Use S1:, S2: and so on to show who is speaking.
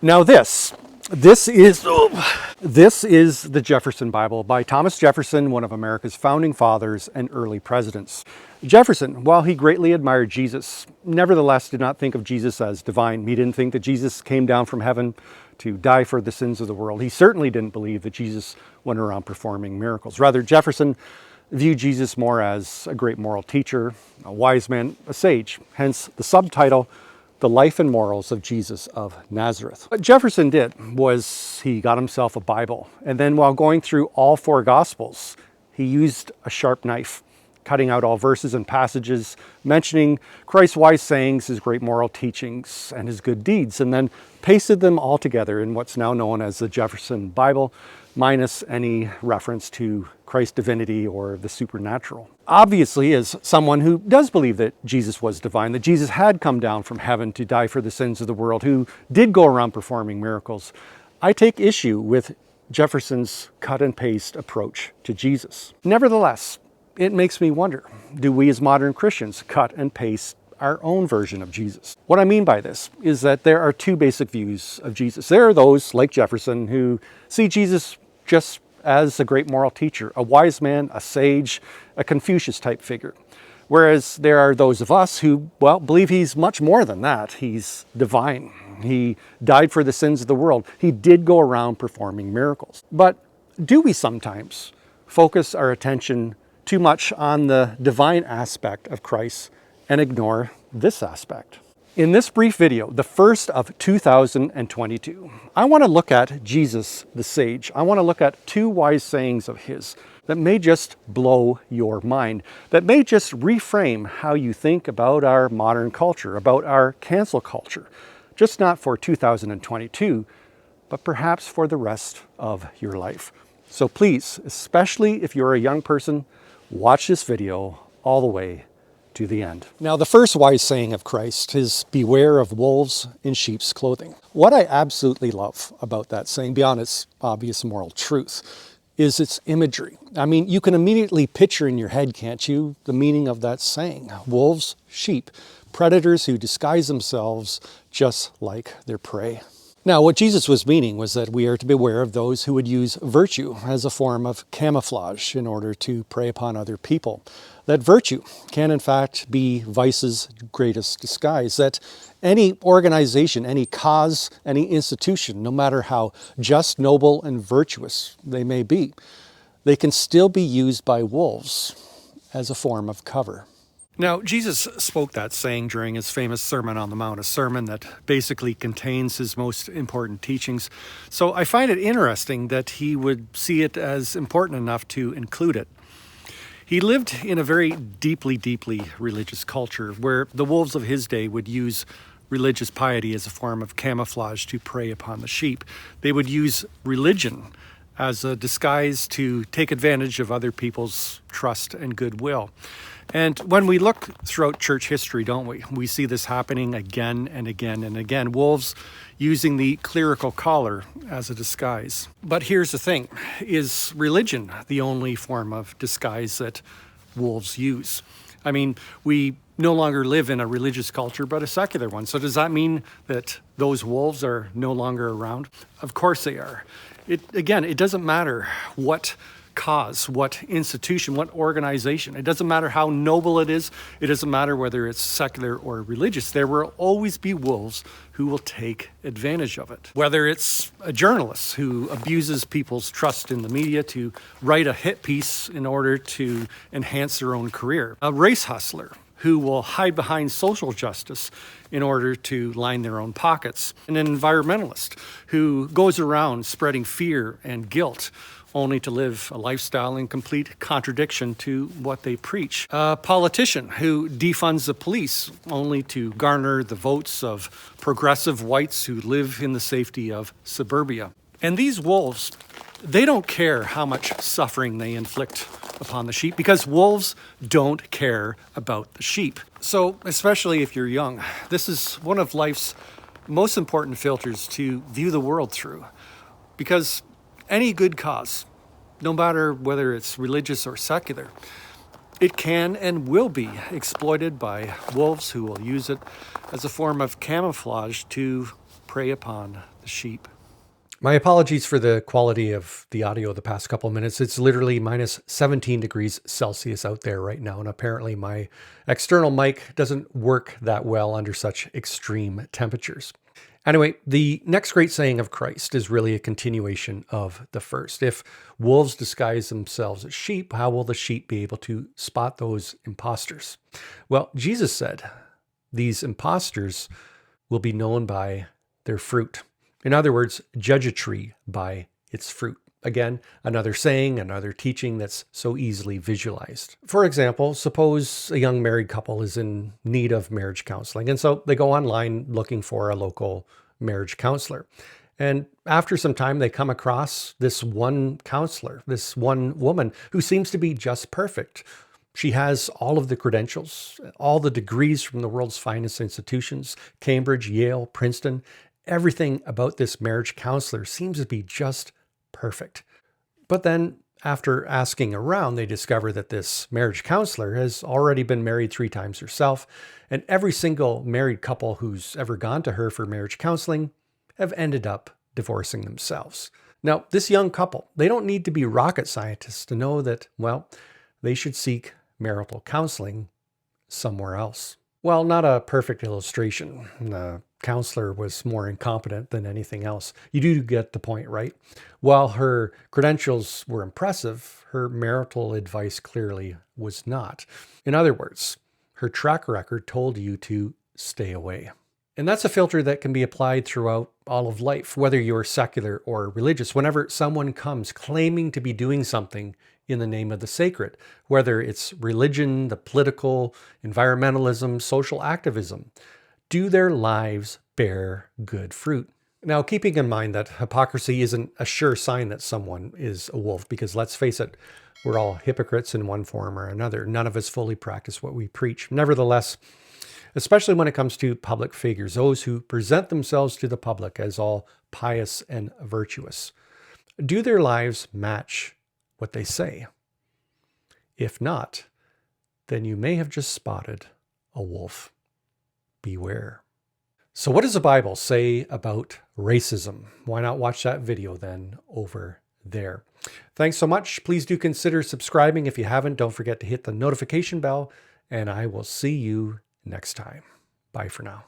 S1: Now this is the Jefferson Bible by Thomas Jefferson, one of America's founding fathers and early presidents. Jefferson, while he greatly admired Jesus, nevertheless did not think of Jesus as divine. He didn't think that Jesus came down from heaven to die for the sins of the world. He certainly didn't believe that Jesus went around performing miracles. Rather, Jefferson viewed Jesus more as a great moral teacher, a wise man, a sage, hence the subtitle, The Life and Morals of Jesus of Nazareth. What Jefferson did was he got himself a Bible, and then while going through all four Gospels, he used a sharp knife, cutting out all verses and passages, mentioning Christ's wise sayings, his great moral teachings, and his good deeds, and then pasted them all together in what's now known as the Jefferson Bible, minus any reference to Christ's divinity or the supernatural. Obviously, as someone who does believe that Jesus was divine, that Jesus had come down from heaven to die for the sins of the world, who did go around performing miracles, I take issue with Jefferson's cut and paste approach to Jesus. Nevertheless, it makes me wonder, do we as modern Christians cut and paste our own version of Jesus? What I mean by this is that there are two basic views of Jesus. There are those, like Jefferson, who see Jesus just as a great moral teacher, a wise man, a sage, a Confucius-type figure. Whereas there are those of us who, well, believe he's much more than that. He's divine. He died for the sins of the world. He did go around performing miracles. But do we sometimes focus our attention too much on the divine aspect of Christ and ignore this aspect? In this brief video, the first of 2022, I want to look at Jesus the sage. I want to look at two wise sayings of his that may just blow your mind, that may just reframe how you think about our modern culture, about our cancel culture, just not for 2022, but perhaps for the rest of your life. So please, especially if you're a young person, watch this video all the way to the end. Now, the first wise saying of Christ is, beware of wolves in sheep's clothing. What I absolutely love about that saying, beyond its obvious moral truth, is its imagery. I mean, you can immediately picture in your head, can't you, the meaning of that saying? Wolves, sheep, predators who disguise themselves just like their prey. Now, what Jesus was meaning was that we are to beware of those who would use virtue as a form of camouflage in order to prey upon other people. That virtue can, in fact, be vice's greatest disguise. That any organization, any cause, any institution, no matter how just, noble, and virtuous they may be, they can still be used by wolves as a form of cover. Now, Jesus spoke that saying during his famous Sermon on the Mount, a sermon that basically contains his most important teachings. So I find it interesting that he would see it as important enough to include it. He lived in a very deeply, deeply religious culture where the wolves of his day would use religious piety as a form of camouflage to prey upon the sheep. They would use religion as a disguise to take advantage of other people's trust and goodwill. And when we look throughout church history, don't we? We see this happening again and again and again. Wolves using the clerical collar as a disguise. But here's the thing. Is religion the only form of disguise that wolves use? I mean, we no longer live in a religious culture, but a secular one. So does that mean that those wolves are no longer around? Of course they are. It doesn't matter what cause, what institution, what organization. It doesn't matter how noble it is. It doesn't matter whether it's secular or religious. There will always be wolves who will take advantage of it. Whether it's a journalist who abuses people's trust in the media to write a hit piece in order to enhance their own career. A race hustler who will hide behind social justice in order to line their own pockets. And an environmentalist who goes around spreading fear and guilt only to live a lifestyle in complete contradiction to what they preach. A politician who defunds the police only to garner the votes of progressive whites who live in the safety of suburbia. And these wolves, they don't care how much suffering they inflict upon the sheep because wolves don't care about the sheep. So, especially if you're young, this is one of life's most important filters to view the world through. Because any good cause, no matter whether it's religious or secular, it can and will be exploited by wolves who will use it as a form of camouflage to prey upon the sheep. My apologies for the quality of the audio the past couple of minutes. It's literally minus 17 degrees Celsius out there right now, and apparently my external mic doesn't work that well under such extreme temperatures. Anyway, the next great saying of Christ is really a continuation of the first. If wolves disguise themselves as sheep, how will the sheep be able to spot those imposters? Well, Jesus said these imposters will be known by their fruit. In other words, judge a tree by its fruit. Again, another saying, another teaching that's so easily visualized. For example, suppose a young married couple is in need of marriage counseling, and so they go online looking for a local marriage counselor. And after some time, they come across this one counselor, this one woman who seems to be just perfect. She has all of the credentials, all the degrees from the world's finest institutions, Cambridge, Yale, Princeton. Everything about this marriage counselor seems to be just perfect. But then after asking around, they discover that this marriage counselor has already been married 3 times herself, and every single married couple who's ever gone to her for marriage counseling have ended up divorcing themselves. Now, this young couple, they don't need to be rocket scientists to know that, well, they should seek marital counseling somewhere else. Well, not a perfect illustration. The counselor was more incompetent than anything else. You do get the point, right? While her credentials were impressive, her marital advice clearly was not. In other words, her track record told you to stay away. And that's a filter that can be applied throughout all of life, whether you're secular or religious. Whenever someone comes claiming to be doing something in the name of the sacred, whether it's religion, the political, environmentalism, social activism, do their lives bear good fruit? Now, keeping in mind that hypocrisy isn't a sure sign that someone is a wolf, because let's face it, we're all hypocrites in one form or another. None of us fully practice what we preach. Nevertheless, especially when it comes to public figures, those who present themselves to the public as all pious and virtuous, do their lives match what they say? If not, then you may have just spotted a wolf. Beware. So what does the Bible say about racism? Why not watch that video then over there? Thanks so much. Please do consider subscribing if you haven't. Don't forget to hit the notification bell, and I will see you next time. Bye for now.